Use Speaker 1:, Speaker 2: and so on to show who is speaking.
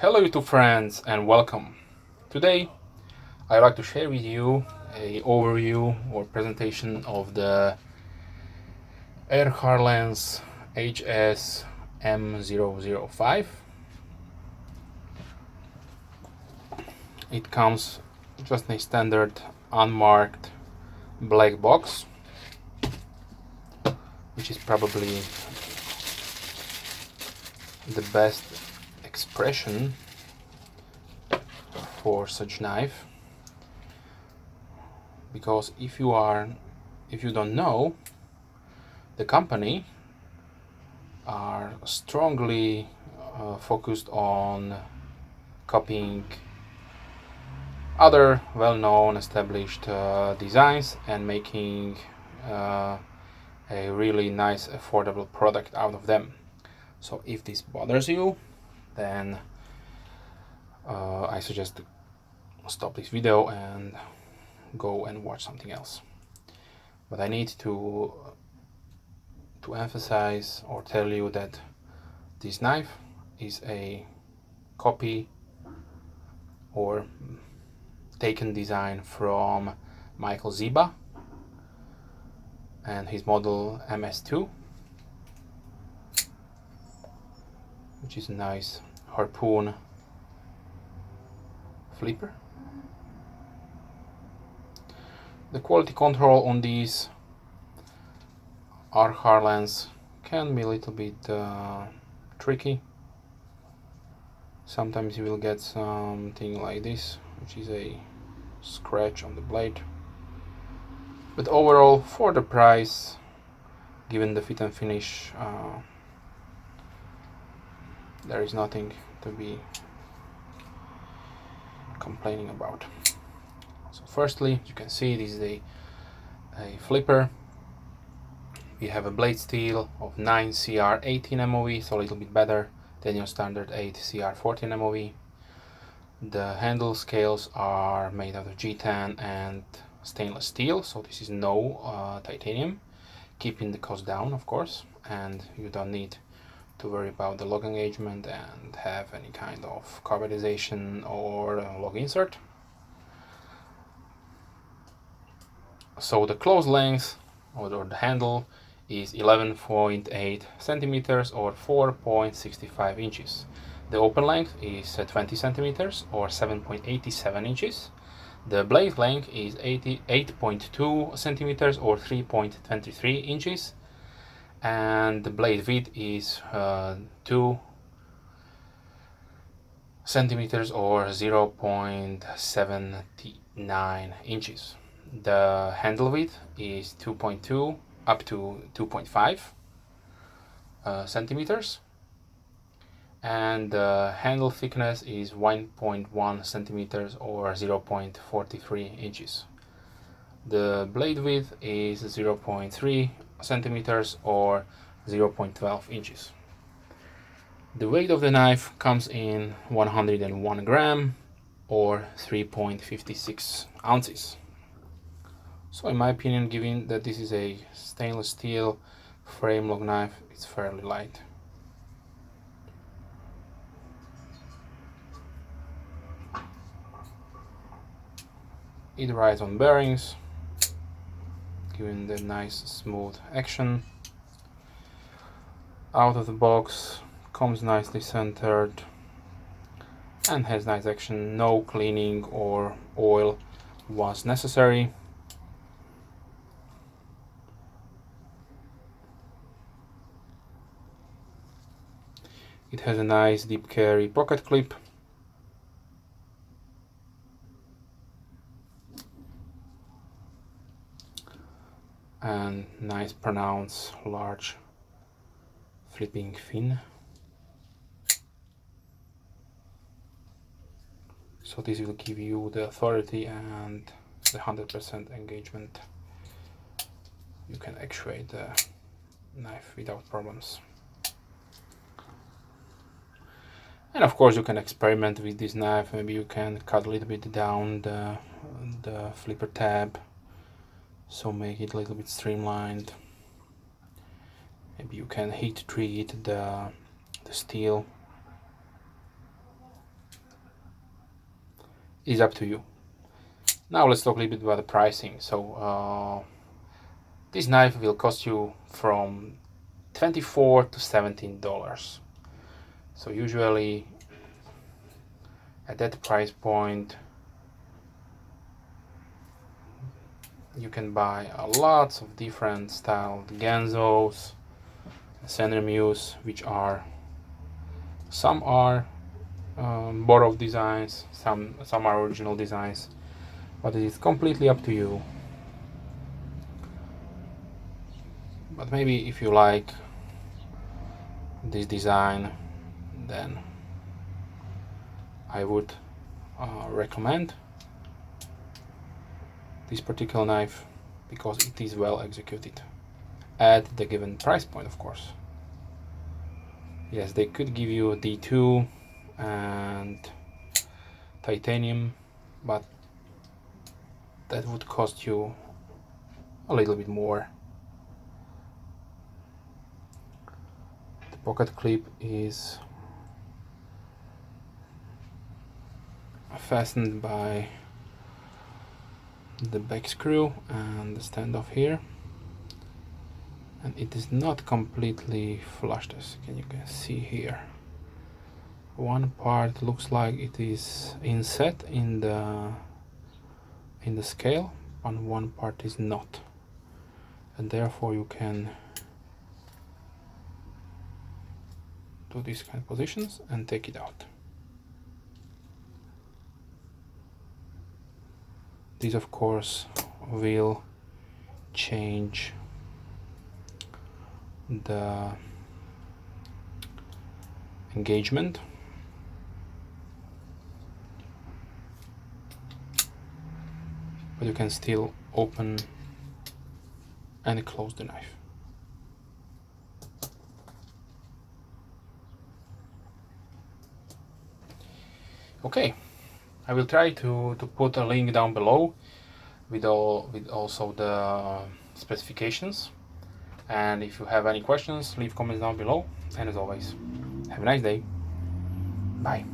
Speaker 1: Hello YouTube friends and welcome. Today I'd like to share with you a overview or presentation of the Rcharlance HS M005. It comes just in a standard unmarked black box, which is probably the best expression for such knife, because if you don't know, the company are strongly focused on copying other well-known established designs and making a really nice affordable product out of them. So if this bothers you, then I suggest to stop this video and go and watch something else. But I need to emphasize or tell you that this knife is a copy or taken design from Michael Ziba and his model MS2, which is a nice harpoon flipper. The quality control on these Rcharlance can be a little bit tricky. Sometimes you will get something like this, which is a scratch on the blade. But overall, for the price, given the fit and finish, there is nothing to be complaining about. So firstly, you can see this is a flipper. We have a blade steel of 9 CR 18 MOV, so a little bit better than your standard 8 CR 14 MOV. The handle scales are made out of G10 and stainless steel, so this is no titanium, keeping the cost down, of course, and you don't need to worry about the log engagement and have any kind of carbonization or log insert. So the close length or the handle is 11.8 centimeters or 4.65 inches. The open length is 20 centimeters or 7.87 inches. The blade length is 88.2 centimeters or 3.23 inches. And the blade width is 2 centimeters or 0.79 inches. The handle width is 2.2 up to 2.5 centimeters, and the handle thickness is 1.1 centimeters or 0.43 inches. The blade width is 0.3 centimeters or 0.12 inches. The weight of the knife comes in 101 gram or 3.56 ounces. So in my opinion, given that this is a stainless steel frame log knife, it's fairly light. It rides on bearings, giving the nice smooth action. Out of the box, comes nicely centered and has nice action. No cleaning or oil was necessary. It has a nice deep carry pocket clip. And nice pronounced large flipping fin. So this will give you the authority and the 100% engagement. You can actuate the knife without problems. And of course you can experiment with this knife. Maybe you can cut a little bit down the flipper tab, so make it a little bit streamlined. Maybe you can heat treat the steel is up to you. Now let's talk a little bit about the pricing. So this knife will cost you from $24 to $17. So usually at that price point you can buy lots of different style Genzos, Senremuse, which are, some are borrowed designs, some are original designs, but it is completely up to you. But maybe if you like this design, then I would recommend this particular knife because it is well executed at the given price point, of course. Yes, they could give you a D2 and titanium, but that would cost you a little bit more. The pocket clip is fastened by the back screw and the standoff here, and it is not completely flushed, as you can see here. One part looks like it is inset in the scale, and one part is not, and therefore you can do these kind of positions and take it out. This of course will change the engagement, but you can still open and close the knife. Okay, I will try to put a link down below with also the specifications, and if you have any questions, leave comments down below, and as always, have a nice day. Bye.